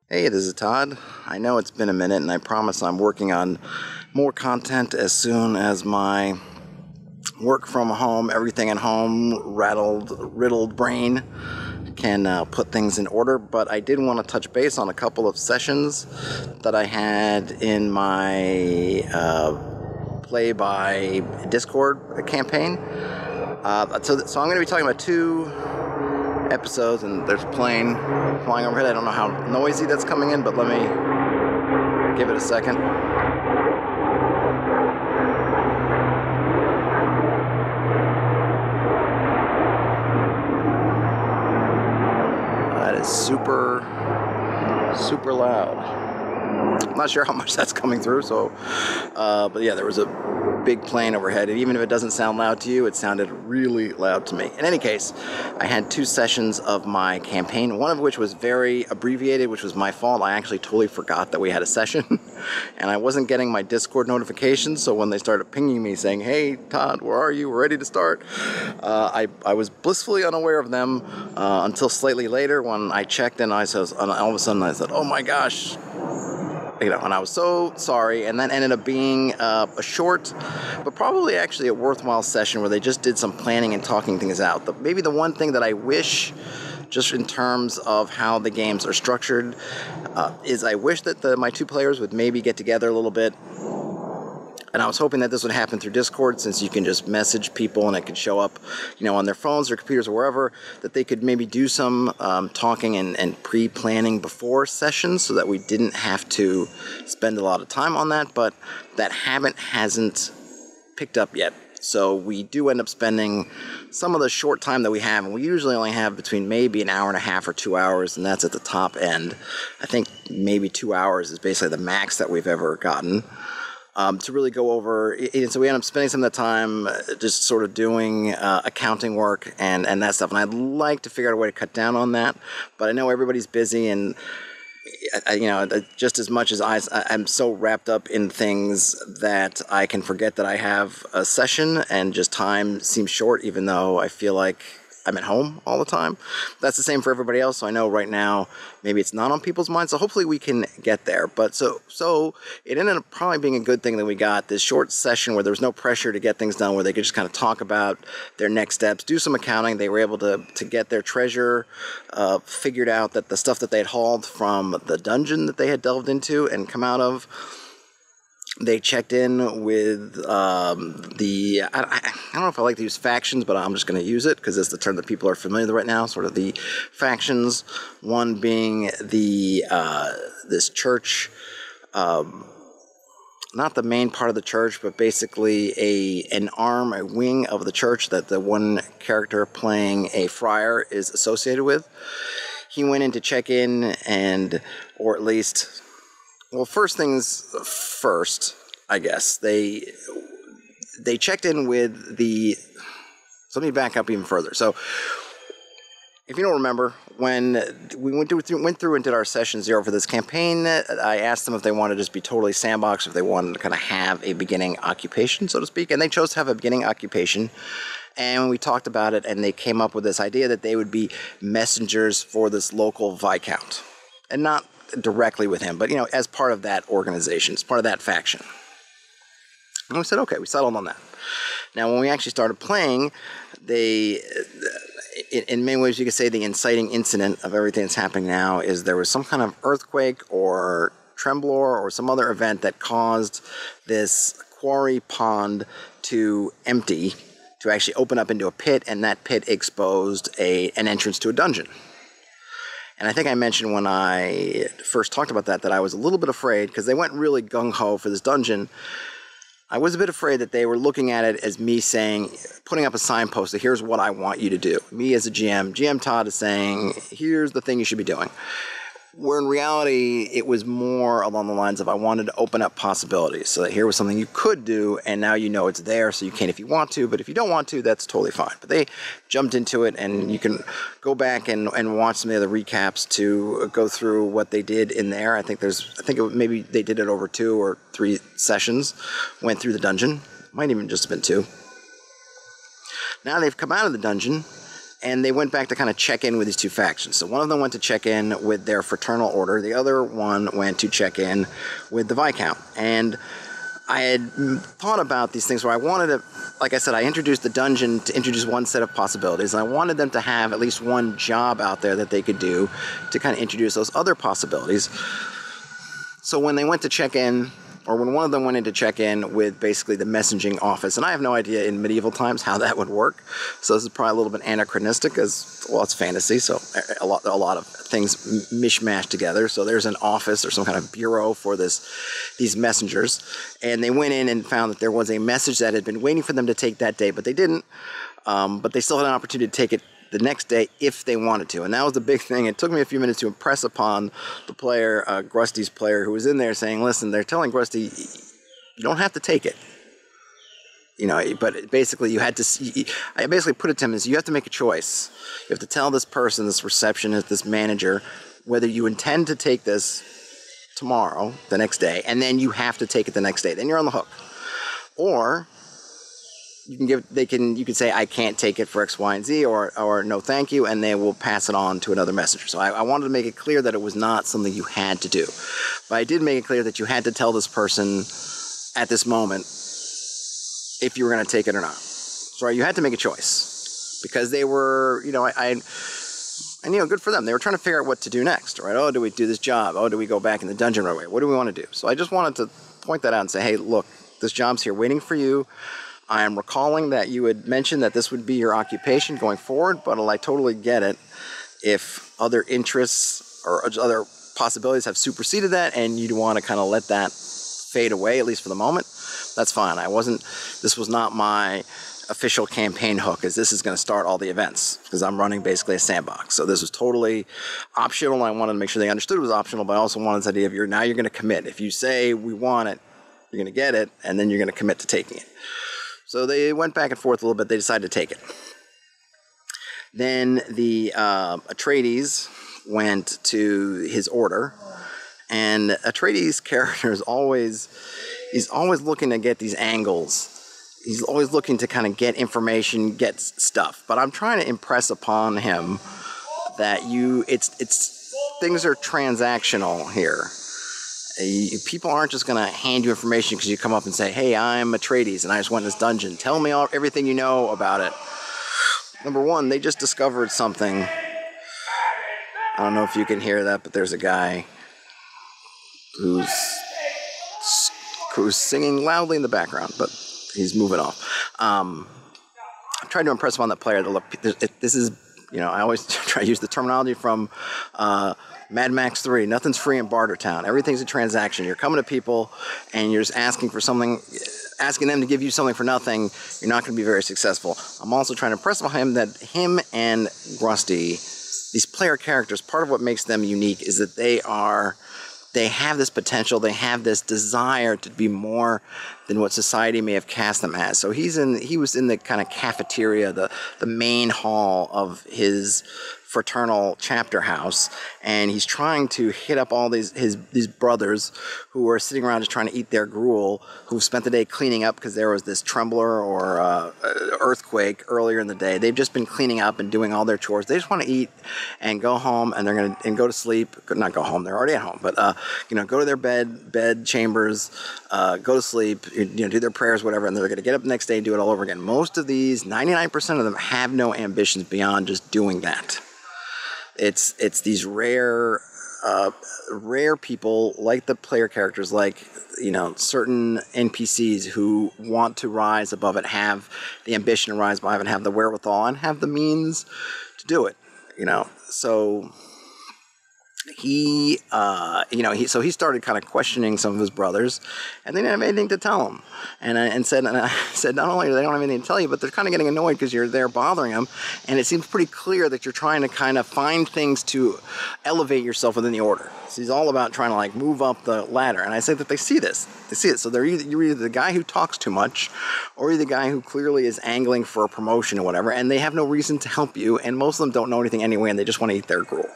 Hey, this is Todd. I know it's been a minute, and I promise I'm working on more content as soon as my work from home, everything at home, riddled brain can put things in order. But I did want to touch base on a couple of sessions that I had in my Play by Discord campaign. So I'm going to be talking about two episodes, and there's a plane flying overhead. I don't know how noisy that's coming in, but let me give it a second. That is super loud. I'm not sure how much that's coming through, but yeah, there was a big plane overhead, and even if it doesn't sound loud to you, it sounded really loud to me. In any case, I had two sessions of my campaign, one of which was very abbreviated, which was my fault. I actually totally forgot that we had a session, and I wasn't getting my Discord notifications, so when they started pinging me saying, "Hey, Todd, where are you? We're ready to start," I was blissfully unaware of them until slightly later when I checked, and all of a sudden I said, "Oh my gosh," and I was so sorry, and that ended up being a short, but probably actually a worthwhile session where they just did some planning and talking things out. Maybe the one thing that I wish, just in terms of how the games are structured, is I wish that my two players would maybe get together a little bit. And I was hoping that this would happen through Discord, since you can just message people and it could show up, on their phones or computers or wherever, that they could maybe do some talking and pre-planning before sessions so that we didn't have to spend a lot of time on that. But that habit hasn't picked up yet. So we do end up spending some of the short time that we have, and we usually only have between maybe an hour and a half or 2 hours, and that's at the top end. I think maybe 2 hours is basically the max that we've ever gotten. To really go over, and so we end up spending some of the time just sort of doing accounting work and that stuff. And I'd like to figure out a way to cut down on that, but I know everybody's busy, and just as much as I'm so wrapped up in things that I can forget that I have a session, and just time seems short, even though I feel like I'm at home all the time. That's the same for everybody else. So I know right now maybe it's not on people's minds. So hopefully we can get there. But so it ended up probably being a good thing that we got this short session where there was no pressure to get things done, where they could just kind of talk about their next steps, do some accounting. They were able to get their treasure figured out, that the stuff that they had hauled from the dungeon that they had delved into and come out of. They checked in with I don't know if I like to use factions, but I'm just going to use it because it's the term that people are familiar with right now, sort of the factions. One being this church, not the main part of the church, but basically an arm, a wing of the church that the one character playing a friar is associated with. He went in to check in, or at least... Well, first things first, I guess. They checked in with so let me back up even further. So, if you don't remember, when we went through and did our session 0 for this campaign, I asked them if they wanted to just be totally sandbox, if they wanted to kind of have a beginning occupation, so to speak, and they chose to have a beginning occupation. And we talked about it, and they came up with this idea that they would be messengers for this local viscount, and not directly with him, but as part of that organization, as part of that faction. And we said, okay, we settled on that. Now, when we actually started playing, in many ways, you could say the inciting incident of everything that's happening now is there was some kind of earthquake or tremblor or some other event that caused this quarry pond to empty, to actually open up into a pit, and that pit exposed an entrance to a dungeon. And I think I mentioned when I first talked about that I was a little bit afraid, because they went really gung-ho for this dungeon. I was a bit afraid that they were looking at it as me putting up a signpost that here's what I want you to do. Me as a GM Todd is saying, here's the thing you should be doing. Where in reality, it was more along the lines of I wanted to open up possibilities. So that here was something you could do, and now you know it's there, so you can if you want to, but if you don't want to, that's totally fine. But they jumped into it, and you can go back and watch some of the other recaps to go through what they did in there. Maybe they did it over 2 or 3 sessions, went through the dungeon. Might even just have been 2. Now they've come out of the dungeon, and they went back to kind of check in with these two factions. So one of them went to check in with their fraternal order. The other one went to check in with the Viscount. And I had thought about these things where I wanted to, like I said, I introduced the dungeon to introduce one set of possibilities, and I wanted them to have at least one job out there that they could do to kind of introduce those other possibilities. So when they went to check in, or when one of them went in to check in with basically the messaging office, and I have no idea in medieval times how that would work, so this is probably a little bit anachronistic, because, well, it's fantasy, so a lot of things mishmashed together. So there's an office or some kind of bureau for these messengers, and they went in and found that there was a message that had been waiting for them to take that day, but they didn't, but they still had an opportunity to take it the next day if they wanted to. And that was the big thing. It took me a few minutes to impress upon the player, Grusty's player, who was in there saying, listen, they're telling Grusty, you don't have to take it. You know, but basically you had to, I basically put it to him as, you have to make a choice. You have to tell this person, this receptionist, this manager, whether you intend to take this tomorrow, the next day, and then you have to take it the next day. Then you're on the hook. Or you can say, I can't take it for X, Y, and Z, or no thank you, and they will pass it on to another messenger. So I wanted to make it clear that it was not something you had to do. But I did make it clear that you had to tell this person at this moment if you were going to take it or not. So you had to make a choice. Because they were, you know, and you know, good for them. They were trying to figure out what to do next, right? Oh, do we do this job? Oh, do we go back in the dungeon right away? What do we want to do? So I just wanted to point that out and say, hey, look, this job's here waiting for you. I am recalling that you had mentioned that this would be your occupation going forward, but I totally get it if other interests or other possibilities have superseded that and you'd want to kind of let that fade away, at least for the moment. That's fine. This was not my official campaign hook, as this is going to start all the events, because I'm running basically a sandbox. So this was totally optional. I wanted to make sure they understood it was optional, but I also wanted this idea of now you're going to commit. If you say we want it, you're going to get it, and then you're going to commit to taking it. So they went back and forth a little bit. They decided to take it. Then the Atreides went to his order, and Atreides' character is he's always looking to get these angles. He's always looking to kind of get information, get stuff. But I'm trying to impress upon him that things are transactional here. People aren't just going to hand you information because you come up and say, hey, I'm Atreides and I just went in this dungeon. Tell me everything you know about it. Number one, they just discovered something. I don't know if you can hear that, but there's a guy who's singing loudly in the background, but he's moving off. I'm trying to impress upon that player that, look, this is, you know, I always try to use the terminology from Mad Max 3, nothing's free in Bartertown. Everything's a transaction. You're coming to people and you're just asking for something, asking them to give you something for nothing. You're not going to be very successful. I'm also trying to impress on him that him and Grusty, these player characters, part of what makes them unique is that they have this potential, they have this desire to be more than what society may have cast them as. So he was in the kind of cafeteria, the main hall of his fraternal chapter house, and he's trying to hit up all these brothers who are sitting around just trying to eat their gruel, who've spent the day cleaning up because there was this trembler or earthquake earlier in the day. They've just been cleaning up and doing all their chores. They just want to eat and go home, and they're going to go to sleep. Not go home, they're already at home, but go to their bed chambers, go to sleep, do their prayers, whatever, and they're going to get up the next day and do it all over again. Most of these, 99% of them, have no ambitions beyond just doing that. It's these rare people, like the player characters, like certain NPCs who want to rise above it, have the ambition to rise above it, have the wherewithal, and have the means to do it. So he started kind of questioning some of his brothers, and they didn't have anything to tell him. And I said, not only do they don't have anything to tell you, but they're kind of getting annoyed because you're there bothering them, and it seems pretty clear that you're trying to kind of find things to elevate yourself within the order. So he's all about trying to move up the ladder. And I say that they see this. They see it. So you're either the guy who talks too much, or you're the guy who clearly is angling for a promotion or whatever, and they have no reason to help you, and most of them don't know anything anyway, and they just want to eat their gruel.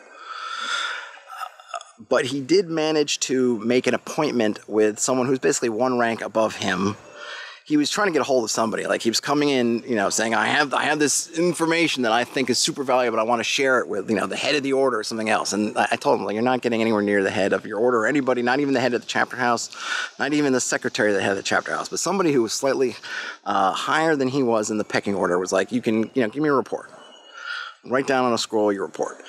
But he did manage to make an appointment with someone who's basically one rank above him. he was trying to get a hold of somebody. Like he was coming in, you know, saying, I have this information that I think is super valuable. I want to share it with, you know, the head of the order or something else. And I told him, like, you're not getting anywhere near the head of your order or anybody, not even the head of the chapter house, not even the secretary of the head of the chapter house, but somebody who was slightly higher than he was in the pecking order was like, you can, you know, give me a report. Write down on a scroll your report.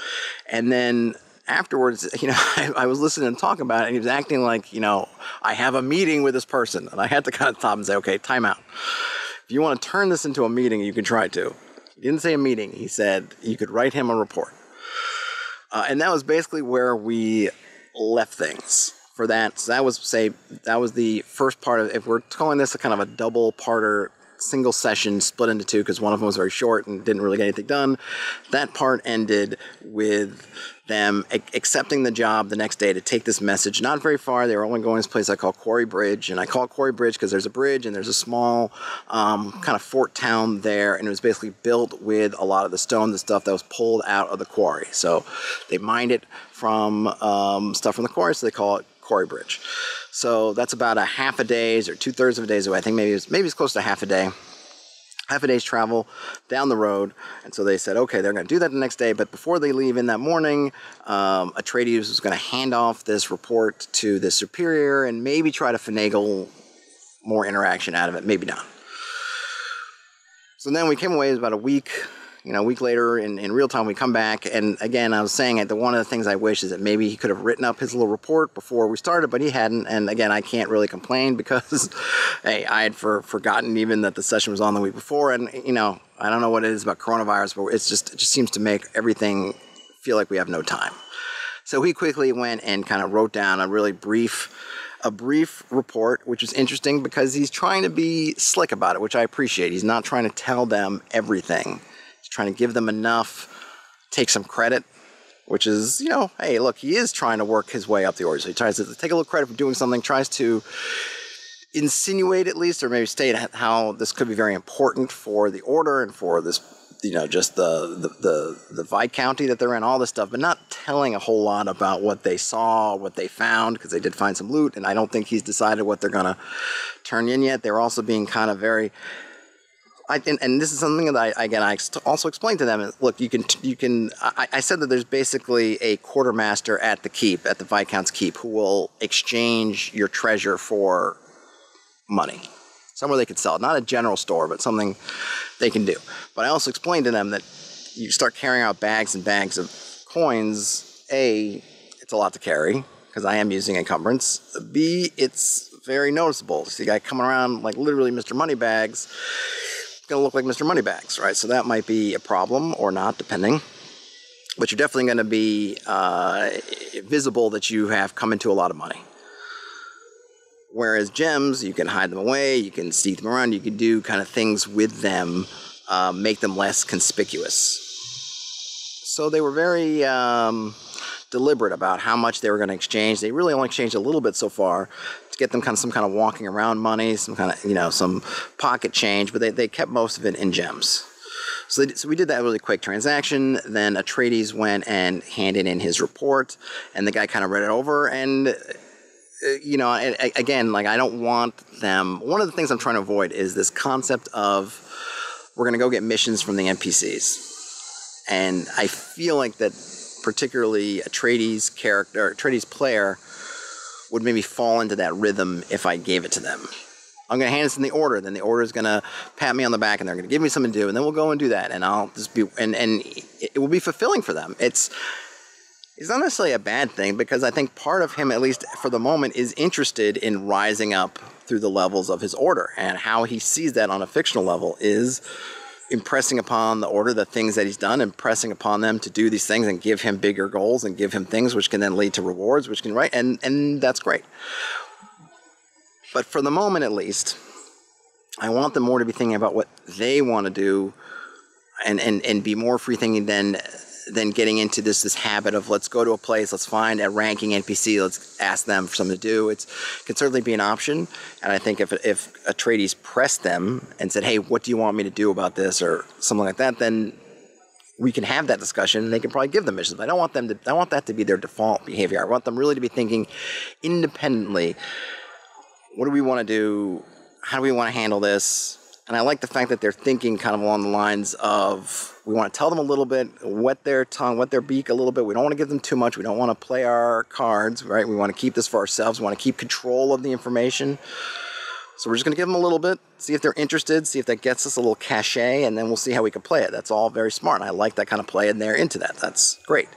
And then afterwards, you know, I was listening and talking about it, and he was acting like, you know, I have a meeting with this person. And I had to kind of stop and say, okay, time out. If you want to turn this into a meeting, you can try to. He didn't say a meeting. He said you could write him a report. And that was basically where we left things for that. So that was the first part of, if we're calling this a kind of a double-parter single session split into two, because one of them was very short and didn't really get anything done. That part ended with them accepting the job the next day to take this message not very far. They were only going to this place I call Quarry Bridge, and I call it Quarry Bridge because there's a bridge and there's a small kind of fort town there, and it was basically built with a lot of the stone, the stuff that was pulled out of the quarry. So they mined it from stuff from the quarry, so they call it Quarry Bridge. So that's about a half a day's or 2/3 of a day's away. I think maybe it's close to half a day's travel down the road. And so they said, okay, they're going to do that the next day. But before they leave in that morning, Atreides was going to hand off this report to the superior and maybe try to finagle more interaction out of it. Maybe not. So then we came away, it was about a week. You know, a week later, in real time, we come back, and again, I was saying that one of the things I wish is that maybe he could have written up his little report before we started, but he hadn't, and again, I can't really complain because, hey, I had forgotten even that the session was on the week before, and, you know, I don't know what it is about coronavirus, but it just seems to make everything feel like we have no time. So he quickly went and kind of wrote down a brief report, which was interesting because he's trying to be slick about it, which I appreciate. He's not trying to tell them everything. Trying to give them enough, take some credit, which is, you know, hey, look, he is trying to work his way up the order. So he tries to take a little credit for doing something, tries to insinuate at least, or maybe state how this could be very important for the order and for this, you know, just the Viscounty that they're in, all this stuff, but not telling a whole lot about what they saw, what they found, because they did find some loot, and I don't think he's decided what they're going to turn in yet. They're also being kind of very... And this is something that I also explained to them. Look, you can. I said that there's basically a quartermaster at the keep, at the Viscount's keep, who will exchange your treasure for money, somewhere they could sell it. Not a general store, but something they can do. But I also explained to them that you start carrying out bags and bags of coins. A, it's a lot to carry because I am using encumbrance. B, it's very noticeable. See a guy coming around like literally Mr. Moneybags. Going to look like Mr. Moneybags, right? So that might be a problem or not, depending. But you're definitely going to be visible that you have come into a lot of money. Whereas gems, you can hide them away, you can sneak them around, you can do kind of things with them, make them less conspicuous. So they were very deliberate about how much they were going to exchange. They really only exchanged a little bit so far, get them kind of some kind of walking around money, some kind of, you know, some pocket change, but they kept most of it in gems. So we did that really quick transaction. Then Atreides went and handed in his report, and the guy kind of read it over. And you know, again, like I don't want them. One of the things I'm trying to avoid is this concept of we're going to go get missions from the NPCs, and I feel like that particularly Atreides character, Atreides player, would maybe fall into that rhythm if I gave it to them. I'm going to hand this in the order, then the order is going to pat me on the back and they're going to give me something to do, and then we'll go and do that, and I'll just be, and it will be fulfilling for them. It's not necessarily a bad thing, because I think part of him, at least for the moment, is interested in rising up through the levels of his order, and how he sees that on a fictional level is impressing upon the order the things that he's done, impressing upon them to do these things and give him bigger goals and give him things which can then lead to rewards, which can, right? And that's great. But for the moment, at least, I want them more to be thinking about what they want to do and be more free thinking than getting into this habit of let's go to a place, let's find a ranking NPC, let's ask them for something to do. It can certainly be an option, and I think if Atreides pressed them and said, hey, what do you want me to do about this, or something like that, then we can have that discussion, and they can probably give them missions. But I want that to be their default behavior. I want them really to be thinking independently, what do we want to do how do we want to handle this? And I like the fact that they're thinking kind of along the lines of, we want to tell them a little bit, wet their tongue, wet their beak a little bit. We don't want to give them too much. We don't want to play our cards, right? We want to keep this for ourselves. We want to keep control of the information. So we're just going to give them a little bit, see if they're interested, see if that gets us a little cachet, and then we'll see how we can play it. That's all very smart. I like that kind of play, and they're into that. That's great.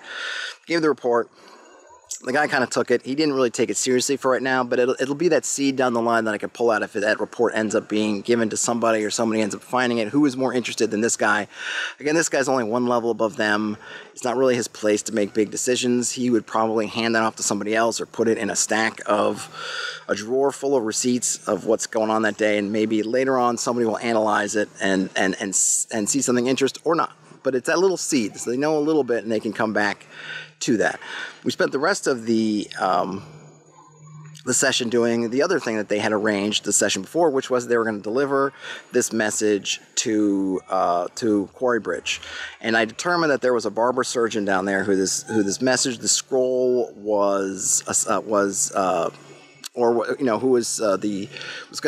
Gave the report. The guy kind of took it. He didn't really take it seriously for right now, but it'll be that seed down the line that I could pull out if that report ends up being given to somebody or somebody ends up finding it. Who is more interested than this guy? Again, this guy's only one level above them. It's not really his place to make big decisions. He would probably hand that off to somebody else or put it in a stack of a drawer full of receipts of what's going on that day, and maybe later on somebody will analyze it and see something interesting or not. But it's that little seed, so they know a little bit and they can come back to that. We spent the rest of the session doing the other thing that they had arranged the session before, which was they were going to deliver this message to Quarry Bridge. And I determined that there was a barber surgeon down there who this message, the scroll was who was going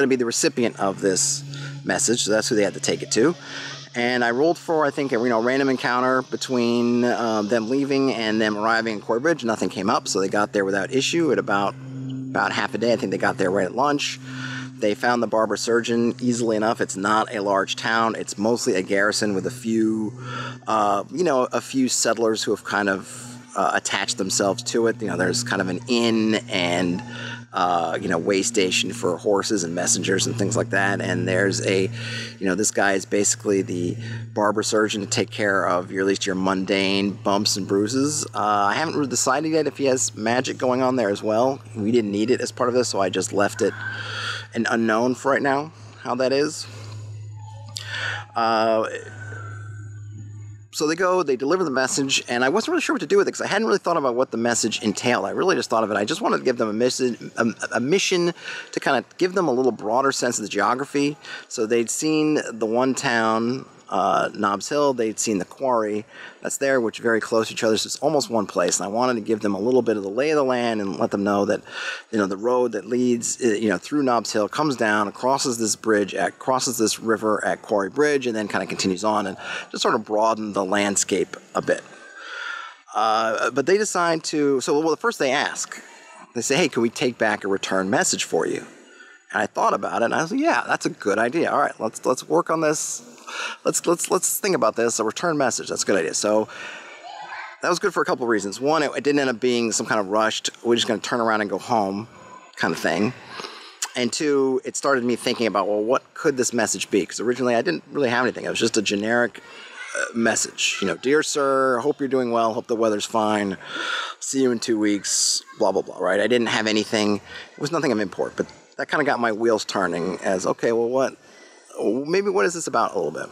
to be the recipient of this message. So that's who they had to take it to. And I rolled for, I think, a random encounter between them leaving and them arriving at Quarry Bridge. Nothing came up, so they got there without issue at about half a day. I think they got there right at lunch. They found the barber surgeon easily enough. It's not a large town. It's mostly a garrison with a few settlers who have kind of attached themselves to it. There's kind of an inn and way station for horses and messengers and things like that. And there's this guy is basically the barber surgeon to take care of at least your mundane bumps and bruises. I haven't really decided yet if he has magic going on there as well. We didn't need it as part of this, so I just left it an unknown for right now, how that is. So they deliver the message, and I wasn't really sure what to do with it because I hadn't really thought about what the message entailed. I really just thought of it. I just wanted to give them a mission to kind of give them a little broader sense of the geography. So they'd seen the one town, Nobbs Hill. They'd seen the quarry that's there, which are very close to each other. So it's almost one place. And I wanted to give them a little bit of the lay of the land and let them know that, the road that leads, through Nobbs Hill comes down, crosses this bridge, crosses this river at Quarry Bridge, and then kind of continues on and just sort of broaden the landscape a bit. But they decide to. So first they ask. They say, "Hey, can we take back a return message for you?" And I thought about it, and I was like, "Yeah, that's a good idea. All right, let's work on this. Let's think about this. A return message. That's a good idea." So that was good for a couple of reasons. One, it didn't end up being some kind of rushed, we're just going to turn around and go home kind of thing. And two, it started me thinking about, well, what could this message be? Because originally I didn't really have anything. It was just a generic message. Dear sir, hope you're doing well. Hope the weather's fine. See you in 2 weeks. Blah, blah, blah, right? I didn't have anything. It was nothing of import. But that kind of got my wheels turning as, okay, well, what is this about a little bit?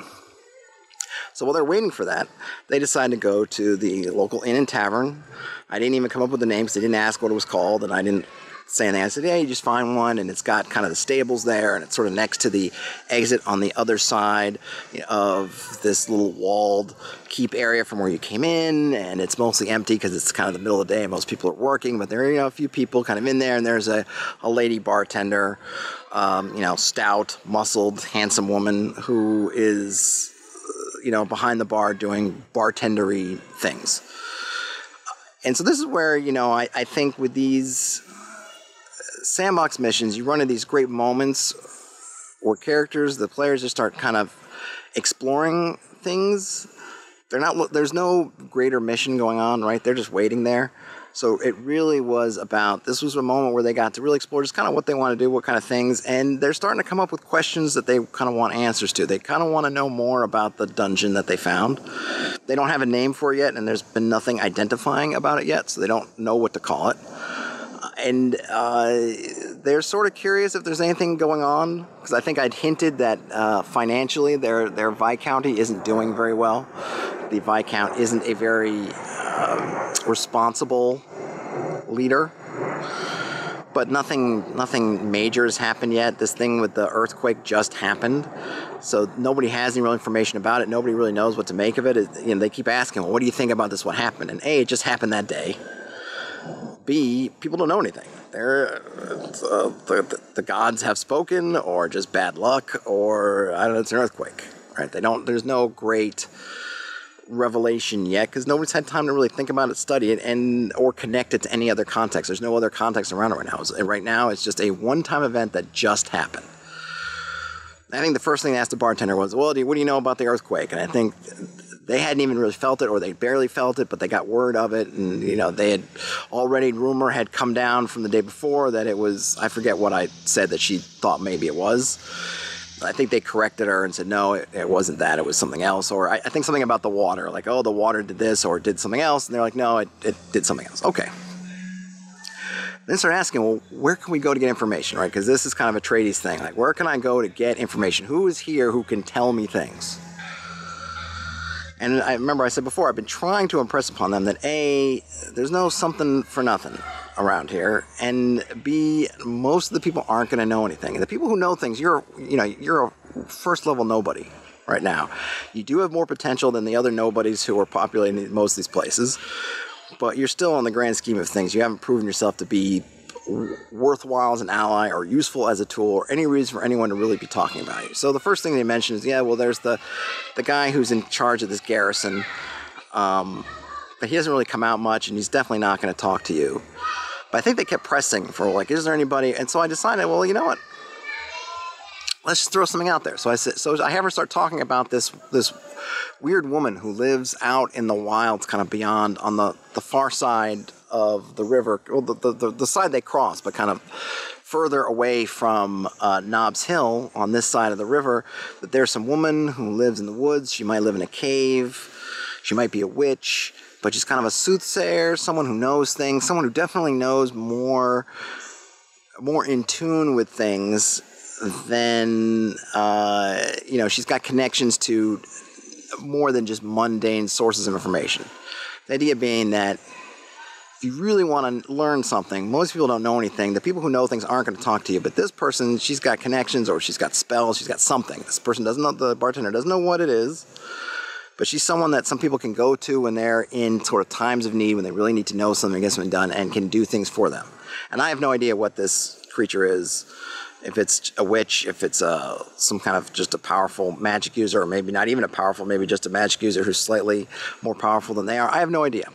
So while they're waiting for that, they decided to go to the local inn and tavern. I didn't even come up with the name because they didn't ask what it was called, and I didn't say anything. I said, yeah, you just find one, and it's got kind of the stables there, and it's sort of next to the exit on the other side of this little walled keep area from where you came in, and it's mostly empty because it's kind of the middle of the day and most people are working, but there are a few people kind of in there, and there's a lady bartender, stout, muscled, handsome woman who is behind the bar doing bartendery things. And so this is where, I think with these sandbox missions, you run into these great moments where the players just start kind of exploring things. There's no greater mission going on, right? They're just waiting there. So it really was this was a moment where they got to really explore just kind of what they want to do, what kind of things, and they're starting to come up with questions that they kind of want answers to. They kind of want to know more about the dungeon that they found. They don't have a name for it yet, and there's been nothing identifying about it yet, so they don't know what to call it. And they're sort of curious if there's anything going on, because I think I'd hinted that financially their Viscounty isn't doing very well. The Viscount isn't a very responsible leader, but nothing major has happened yet. This thing with the earthquake just happened, so nobody has any real information about it. Nobody really knows what to make of it. They keep asking, well, what do you think about this? What happened? And A, it just happened that day. B, people don't know anything. The gods have spoken, or just bad luck, or I don't know, it's an earthquake, right? There's no great revelation yet because nobody's had time to really think about it, study it, or connect it to any other context. There's no other context around it right now. Right now, it's just a one-time event that just happened. I think the first thing they asked the bartender was, well, what do you know about the earthquake? And I think they hadn't even really felt it, or they barely felt it, but they got word of it. And, they had already, rumor had come down from the day before that it was, I forget what I said that she thought maybe it was. I think they corrected her and said, no, it wasn't that, it was something else. Or I think something about the water, like, oh, the water did this or did something else. And they're like, no, it did something else. Okay. Then start asking, well, where can we go to get information, right? Because this is kind of a tradies thing. Like, where can I go to get information? Who is here who can tell me things? And I remember I said before, I've been trying to impress upon them that A, there's no something for nothing around here, and B, most of the people aren't going to know anything. And the people who know things, you're a first level nobody right now. You do have more potential than the other nobodies who are populating most of these places. But you're still, on the grand scheme of things, you haven't proven yourself to be worthwhile as an ally or useful as a tool or any reason for anyone to really be talking about you. So the first thing they mention is, yeah, well, there's the guy who's in charge of this garrison, but he doesn't really come out much, and he's definitely not going to talk to you. But I think they kept pressing for, like, is there anybody? And so I decided, well, you know what? Let's just throw something out there. So I have her start talking about this weird woman who lives out in the wilds, kind of beyond, on the far side of the river, well, the side they cross, but kind of further away from Nobbs Hill on this side of the river, that there's some woman who lives in the woods. She might live in a cave. She might be a witch, but she's kind of a soothsayer, someone who knows things, someone who definitely knows more in tune with things than, she's got connections to more than just mundane sources of information. The idea being that if you really want to learn something, most people don't know anything. The people who know things aren't going to talk to you, but this person, she's got connections, or she's got spells, she's got something. This person doesn't know, the bartender doesn't know what it is, but she's someone that some people can go to when they're in sort of times of need, when they really need to know something, get something done, and can do things for them. And I have no idea what this creature is. If it's a witch, if it's some kind of just a powerful magic user, or maybe not even a powerful, maybe just a magic user who's slightly more powerful than they are, I have no idea.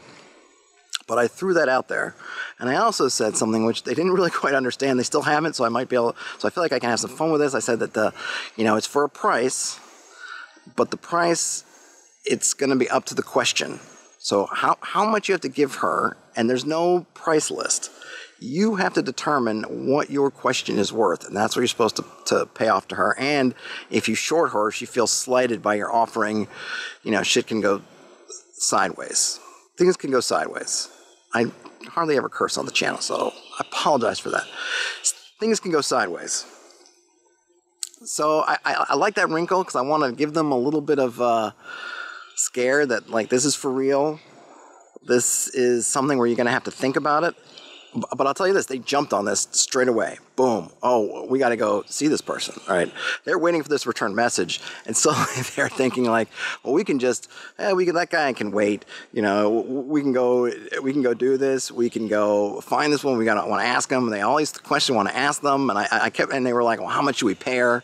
But I threw that out there. And I also said something which they didn't really quite understand. They still haven't, so I might be able, so I feel like I can have some fun with this. I said that it's for a price, but the price, it's going to be up to the question. So how much you have to give her, and there's no price list. You have to determine what your question is worth, and that's what you're supposed to pay off to her. And if you short her, she feels slighted by your offering. Shit can go sideways. Things can go sideways. I hardly ever curse on the channel, so I apologize for that. Things can go sideways. So I like that wrinkle because I want to give them a little bit of scare that, like, this is for real. This is something where you're going to have to think about it. But I'll tell you this, they jumped on this straight away. Boom. Oh, we got to go see this person, right? They're waiting for this return message. And so they're thinking like, well, we can just, that guy can wait. We can go do this. We can go find this one. We want to ask them. They always want to ask them. And they were like, well, how much should we pay her?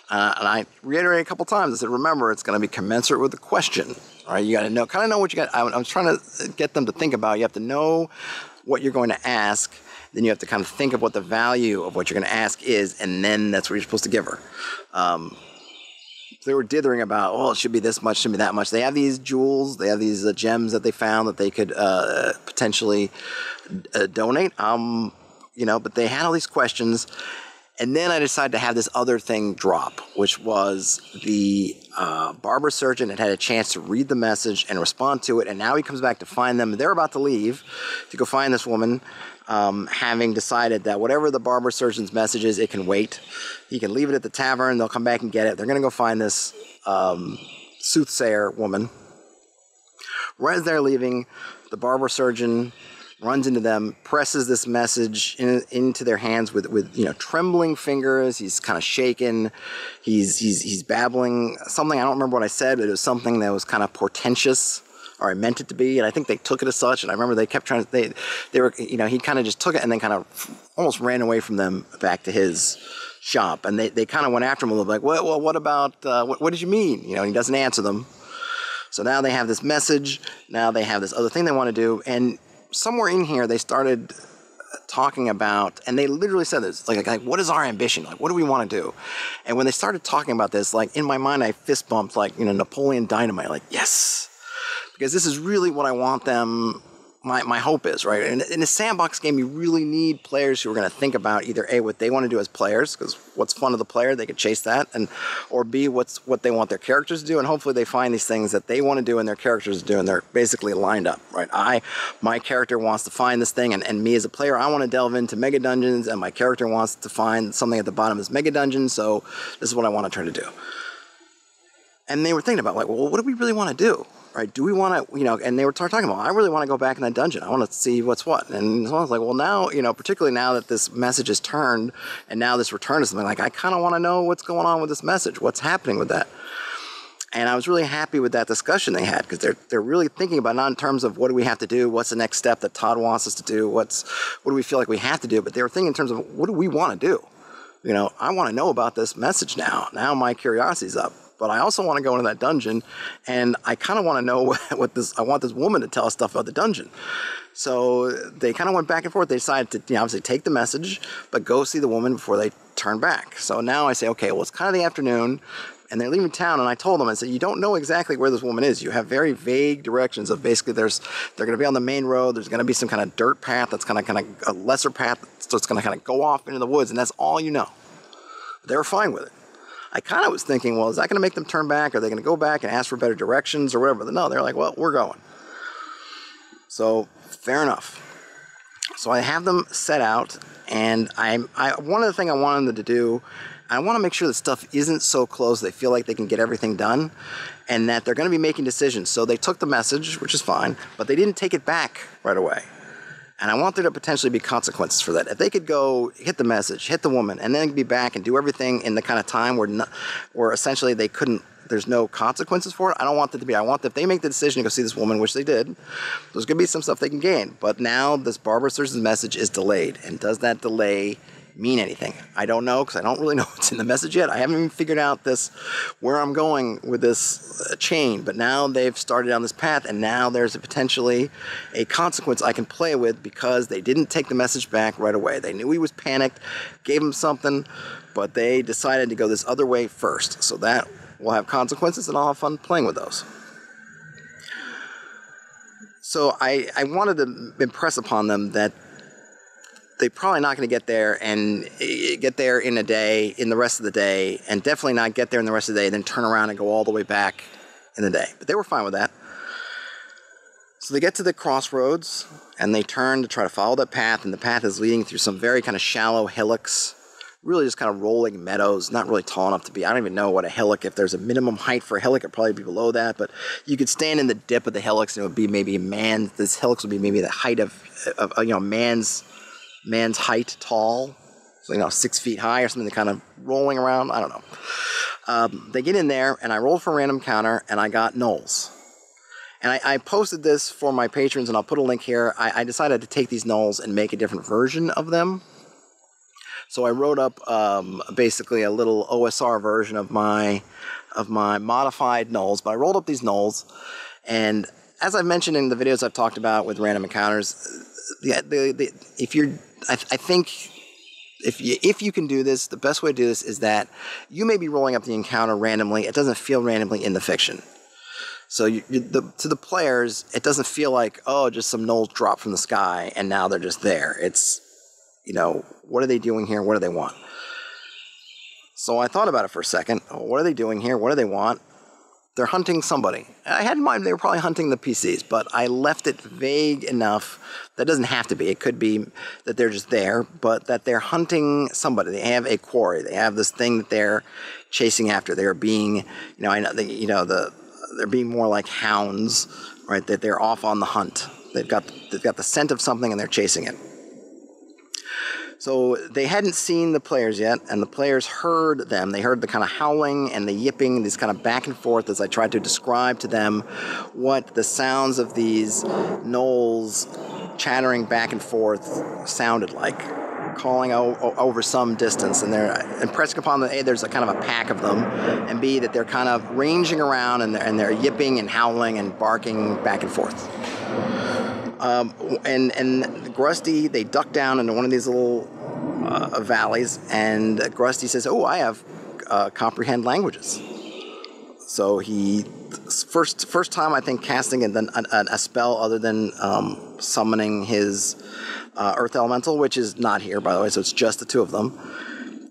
And I reiterated a couple times. I said, remember, it's going to be commensurate with the question. All right, you got to know what you got. I was trying to get them to think about. You have to know what you're going to ask, then you have to kind of think of what the value of what you're going to ask is, and then that's what you're supposed to give her. They were dithering about, it should be this much, should be that much. They have these jewels, they have these gems that they found that they could potentially donate, but they had all these questions. And then I decided to have this other thing drop, which was the barber surgeon had a chance to read the message and respond to it, and now he comes back to find them. They're about to leave to go find this woman, having decided that whatever the barber surgeon's message is, it can wait. He can leave it at the tavern, they'll come back and get it. They're going to go find this soothsayer woman. Right as they're leaving, the barber surgeon runs into them, presses this message into their hands with trembling fingers. He's kind of shaken. He's babbling something. I don't remember what I said, but it was something that was kind of portentous or I meant it to be, and I think they took it as such. And I remember they kept trying to, they were, you know, he kind of just took it and then kind of almost ran away from them back to his shop. And they kind of went after him a little bit, like, well, what about, what did you mean? You know, and he doesn't answer them. So now they have this message, now they have this other thing they want to do, and somewhere in here they started talking about, and they literally said this, like what is our ambition? Like, what do we want to do? And when they started talking about this, like, in my mind, I fist bumped, like, you know, Napoleon Dynamite, like, yes, because this is really what I want them, my hope is, right? And in a sandbox game, you really need players who are going to think about either A, what they want to do as players, because what's fun to the player, they could chase that, and or B, what they want their characters to do, and hopefully they find these things that they want to do and their characters do, and they're basically lined up, right? My character wants to find this thing, and me as a player, I want to delve into mega dungeons, and my character wants to find something at the bottom of this mega dungeon, so this is what I want to try to do. And they were thinking about, like, well, what do we really want to do? Right? Do we want to, you know, and they were talking about, I really want to go back in that dungeon. I want to see what's what. And so I was like, well, now, you know, particularly now that this message is turned and now this return is something, like, I kind of want to know what's going on with this message. What's happening with that? And I was really happy with that discussion they had, because they're really thinking about, not in terms of what do we have to do, what's the next step that Todd wants us to do, what do we feel like we have to do, but they were thinking in terms of, what do we want to do? You know, I want to know about this message now. Now my curiosity's up. But I also want to go into that dungeon, and I kind of want to know I want this woman to tell us stuff about the dungeon. So they kind of went back and forth. They decided to, you know, obviously take the message, but go see the woman before they turn back. So now I say, okay, well, it's kind of the afternoon, and they're leaving town, and I told them, I said, you don't know exactly where this woman is. You have very vague directions of basically they're going to be on the main road, there's going to be some kind of dirt path that's kind of a lesser path, so it's going to kind of go off into the woods, and that's all you know. But they were fine with it. I kind of was thinking, well, is that going to make them turn back? Are they going to go back and ask for better directions or whatever? No, they're like, well, we're going. So, fair enough. So I have them set out, and one of the things I wanted them to do, I want to make sure that stuff isn't so close they feel like they can get everything done, and that they're going to be making decisions. So they took the message, which is fine, but they didn't take it back right away. And I want there to potentially be consequences for that. If they could go hit the message, hit the woman, and then be back and do everything in the kind of time where essentially they couldn't, there's no consequences for it, I don't want that to be. I want that if they make the decision to go see this woman, which they did, there's going to be some stuff they can gain. But now this Barbara Search's message is delayed. And does that delay mean anything? I don't know, because I don't really know what's in the message yet. I haven't even figured out where I'm going with this chain, but now they've started down this path, and now there's potentially a consequence I can play with because they didn't take the message back right away. They knew he was panicked, gave him something, but they decided to go this other way first. So that will have consequences, and I'll have fun playing with those. So I wanted to impress upon them that they're probably not going to get there in a day, in the rest of the day, and definitely not get there in the rest of the day and then turn around and go all the way back in the day. But they were fine with that. So they get to the crossroads, and they turn to try to follow that path, and the path is leading through some very kind of shallow hillocks, really just kind of rolling meadows, not really tall enough to be, I don't even know what a hillock, if there's a minimum height for a hillock, it'd probably be below that, but you could stand in the dip of the hillocks, and it would be maybe this hillocks would be maybe the height of you know, man's height tall, so, you know, 6 feet high or something, kind of rolling around, I don't know. They get in there, and I rolled for a random counter, and I got gnolls. And I posted this for my patrons, and I'll put a link here. I decided to take these gnolls and make a different version of them. So I wrote up basically a little OSR version of my modified gnolls, but I rolled up these gnolls, and as I've mentioned in the videos I've talked about with random encounters, I think if you can do this, the best way to do this is that you may be rolling up the encounter randomly. It doesn't feel randomly in the fiction. So to the players, it doesn't feel like, oh, just some gnolls dropped from the sky and now they're just there. It's, you know, what are they doing here? What do they want? So I thought about it for a second. Oh, what are they doing here? What do they want? They're hunting somebody. I had in mind they were probably hunting the PCs, but I left it vague enough that doesn't have to be. It could be that they're just there, but that they're hunting somebody. They have a quarry. They have this thing that they're chasing after. They're being, you know, I know, they're being more like hounds, right? That they're off on the hunt. They've got the scent of something and they're chasing it. So they hadn't seen the players yet, and the players heard them. They heard the kind of howling and the yipping, this kind of back and forth as I tried to describe to them what the sounds of these gnolls chattering back and forth sounded like, calling over some distance. And they're impressing upon them, A, there's a kind of a pack of them, and B, that they're kind of ranging around and they're yipping and howling and barking back and forth. And Grusty, they duck down into one of these little valleys, and Grusty says, "Oh, I have comprehend languages." So he first time I think casting a spell other than summoning his Earth Elemental, which is not here by the way, so it's just the two of them.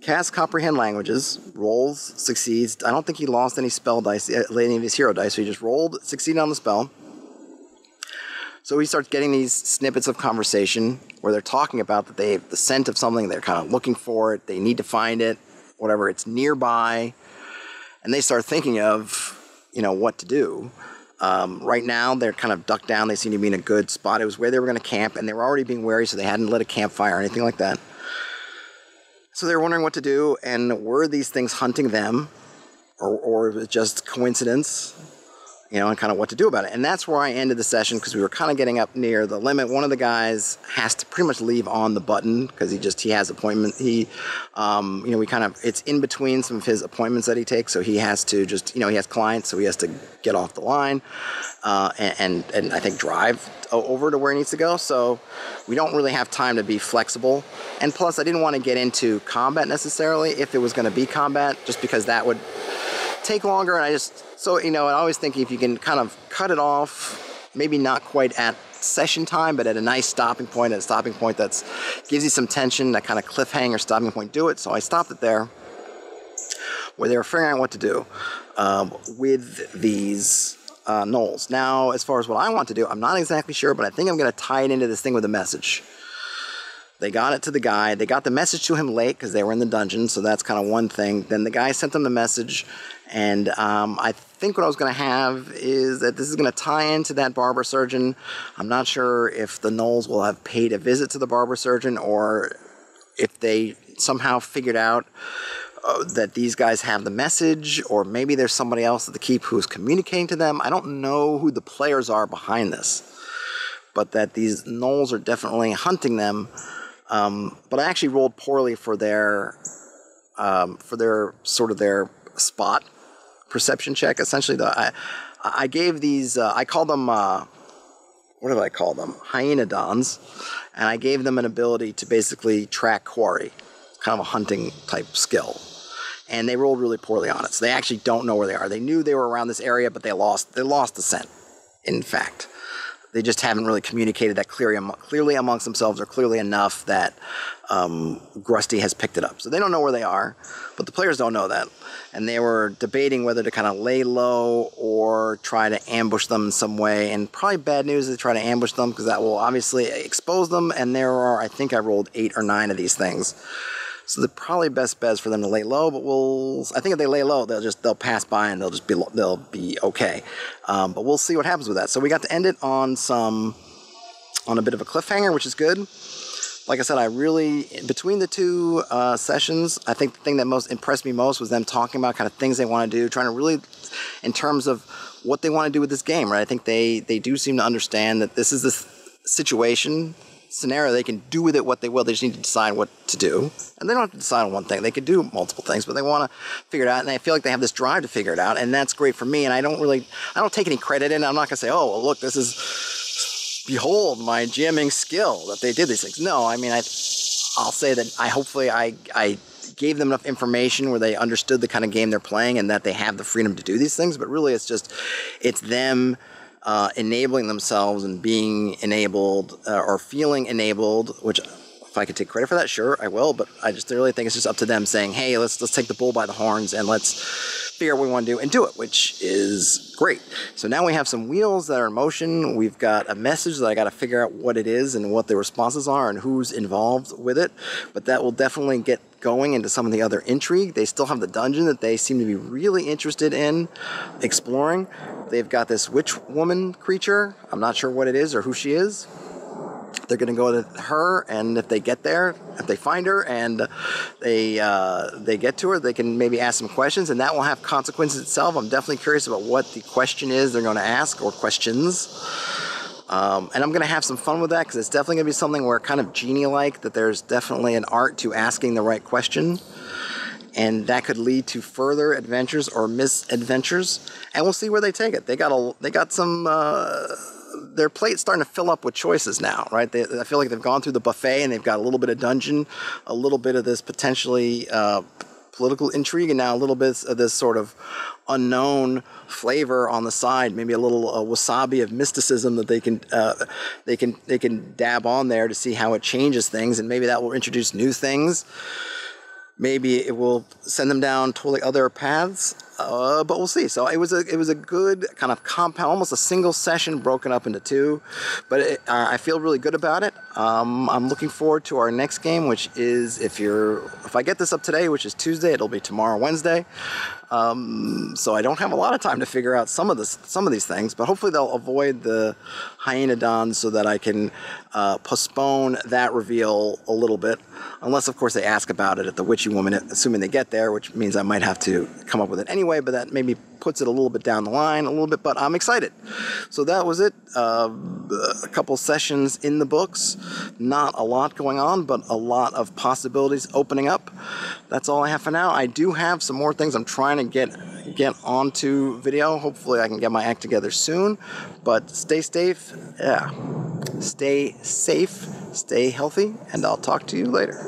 Casts comprehend languages, rolls, succeeds. I don't think he lost any spell dice, any of his hero dice, so he just rolled, succeeded on the spell. So he starts getting these snippets of conversation where they're talking about that they have the scent of something, they're kind of looking for it, they need to find it, whatever, it's nearby, and they start thinking of, what to do. Right now, they're kind of ducked down, they seem to be in a good spot. It was where they were going to camp, and they were already being wary, so they hadn't lit a campfire or anything like that. So they were wondering what to do, and were these things hunting them, or was it just coincidence? And kind of what to do about it. And that's where I ended the session, because we were kind of getting up near the limit. One of the guys has to pretty much leave on the button, because he has appointment. It's in between some of his appointments that he takes, so he has to just, he has clients, so he has to get off the line, and I think drive over to where he needs to go. So we don't really have time to be flexible. And plus, I didn't want to get into combat necessarily, if it was going to be combat, just because that would take longer, and I always think if you can kind of cut it off, maybe not quite at session time, but at a nice stopping point, that gives you some tension, that kind of cliffhanger stopping point, do it. So I stopped it there, where they were figuring out what to do with these gnolls. Now, as far as what I want to do, I'm not exactly sure, but I think I'm going to tie it into this thing with a message. They got it to the guy. They got the message to him late because they were in the dungeon, so that's kind of one thing. Then the guy sent them the message, and I think what I was going to have is that this is going to tie into that barber surgeon. I'm not sure if the gnolls will have paid a visit to the barber surgeon, or if they somehow figured out that these guys have the message, or maybe there's somebody else at the keep who's communicating to them. I don't know who the players are behind this, but that these gnolls are definitely hunting them. But I actually rolled poorly for their spot perception check. Essentially, I gave these, I called them, what did I call them? Hyaenadons, and I gave them an ability to basically track quarry, kind of a hunting type skill. And they rolled really poorly on it, so they actually don't know where they are. They knew they were around this area, but they lost the scent, in fact. They just haven't really communicated that clearly amongst themselves, or clearly enough that Grusty has picked it up. So they don't know where they are, but the players don't know that. And they were debating whether to kind of lay low or try to ambush them in some way. And probably bad news is to try to ambush them, because that will obviously expose them. And there are, I think I rolled 8 or 9 of these things. So the probably best bet is for them to lay low, but I think if they lay low, they'll pass by and they'll be okay. But we'll see what happens with that. So we got to end it on a bit of a cliffhanger, which is good. Like I said, between the two sessions, I think the thing that most impressed me most was them talking about kind of things they want to do, trying to really, in terms of what they want to do with this game, right? I think they do seem to understand that this is this scenario, they can do with it what they will. They just need to decide what to do. And they don't have to decide on one thing. They could do multiple things, but they want to figure it out, and I feel like they have this drive to figure it out, and that's great for me. And I don't take any credit in it. I'm not going to say, oh, well, look, behold my GMing skill that they did these things. No, I mean, I'll say that hopefully I gave them enough information where they understood the kind of game they're playing, and that they have the freedom to do these things. But really, it's them enabling themselves and being enabled, or feeling enabled, which if I could take credit for that, sure, I will, but I just really think it's just up to them saying, hey, let's take the bull by the horns and let's figure out what we want to do and do it, which is great. So now we have some wheels that are in motion. We've got a message that I got to figure out what it is and what the responses are and who's involved with it, but that will definitely get going into some of the other intrigue. They still have the dungeon that they seem to be really interested in exploring. They've got this witch woman creature. I'm not sure what it is or who she is. They're going to go to her, and if they get there, if they find her and they get to her, they can maybe ask some questions, and that will have consequences itself. I'm definitely curious about what the question is they're going to ask, or questions. And I'm going to have some fun with that, because it's definitely going to be something where kind of genie-like, that there's definitely an art to asking the right question. And that could lead to further adventures or misadventures, and we'll see where they take it. They got some. Their plate's starting to fill up with choices now, right? I feel like they've gone through the buffet, and they've got a little bit of dungeon, a little bit of this potentially political intrigue, and now a little bit of this sort of unknown flavor on the side. Maybe a little wasabi of mysticism that they can dab on there to see how it changes things, and maybe that will introduce new things. Maybe it will send them down totally other paths, but we'll see. So it was a good kind of compound, almost a single session broken up into two. But I feel really good about it. I'm looking forward to our next game, which is, if I get this up today, which is Tuesday, it'll be tomorrow, Wednesday. So I don't have a lot of time to figure out some of these things, but hopefully they'll avoid the Hyaenadons so that I can postpone that reveal a little bit, unless of course they ask about it at the Witchy Woman, assuming they get there, which means I might have to come up with it anyway, but that maybe puts it a little bit down the line, a little bit, but I'm excited. So that was it. A couple sessions in the books, not a lot going on, but a lot of possibilities opening up. That's all I have for now. I do have some more things I'm trying to get onto video. Hopefully I can get my act together soon, but stay safe. Yeah. Stay safe, stay healthy, and I'll talk to you later.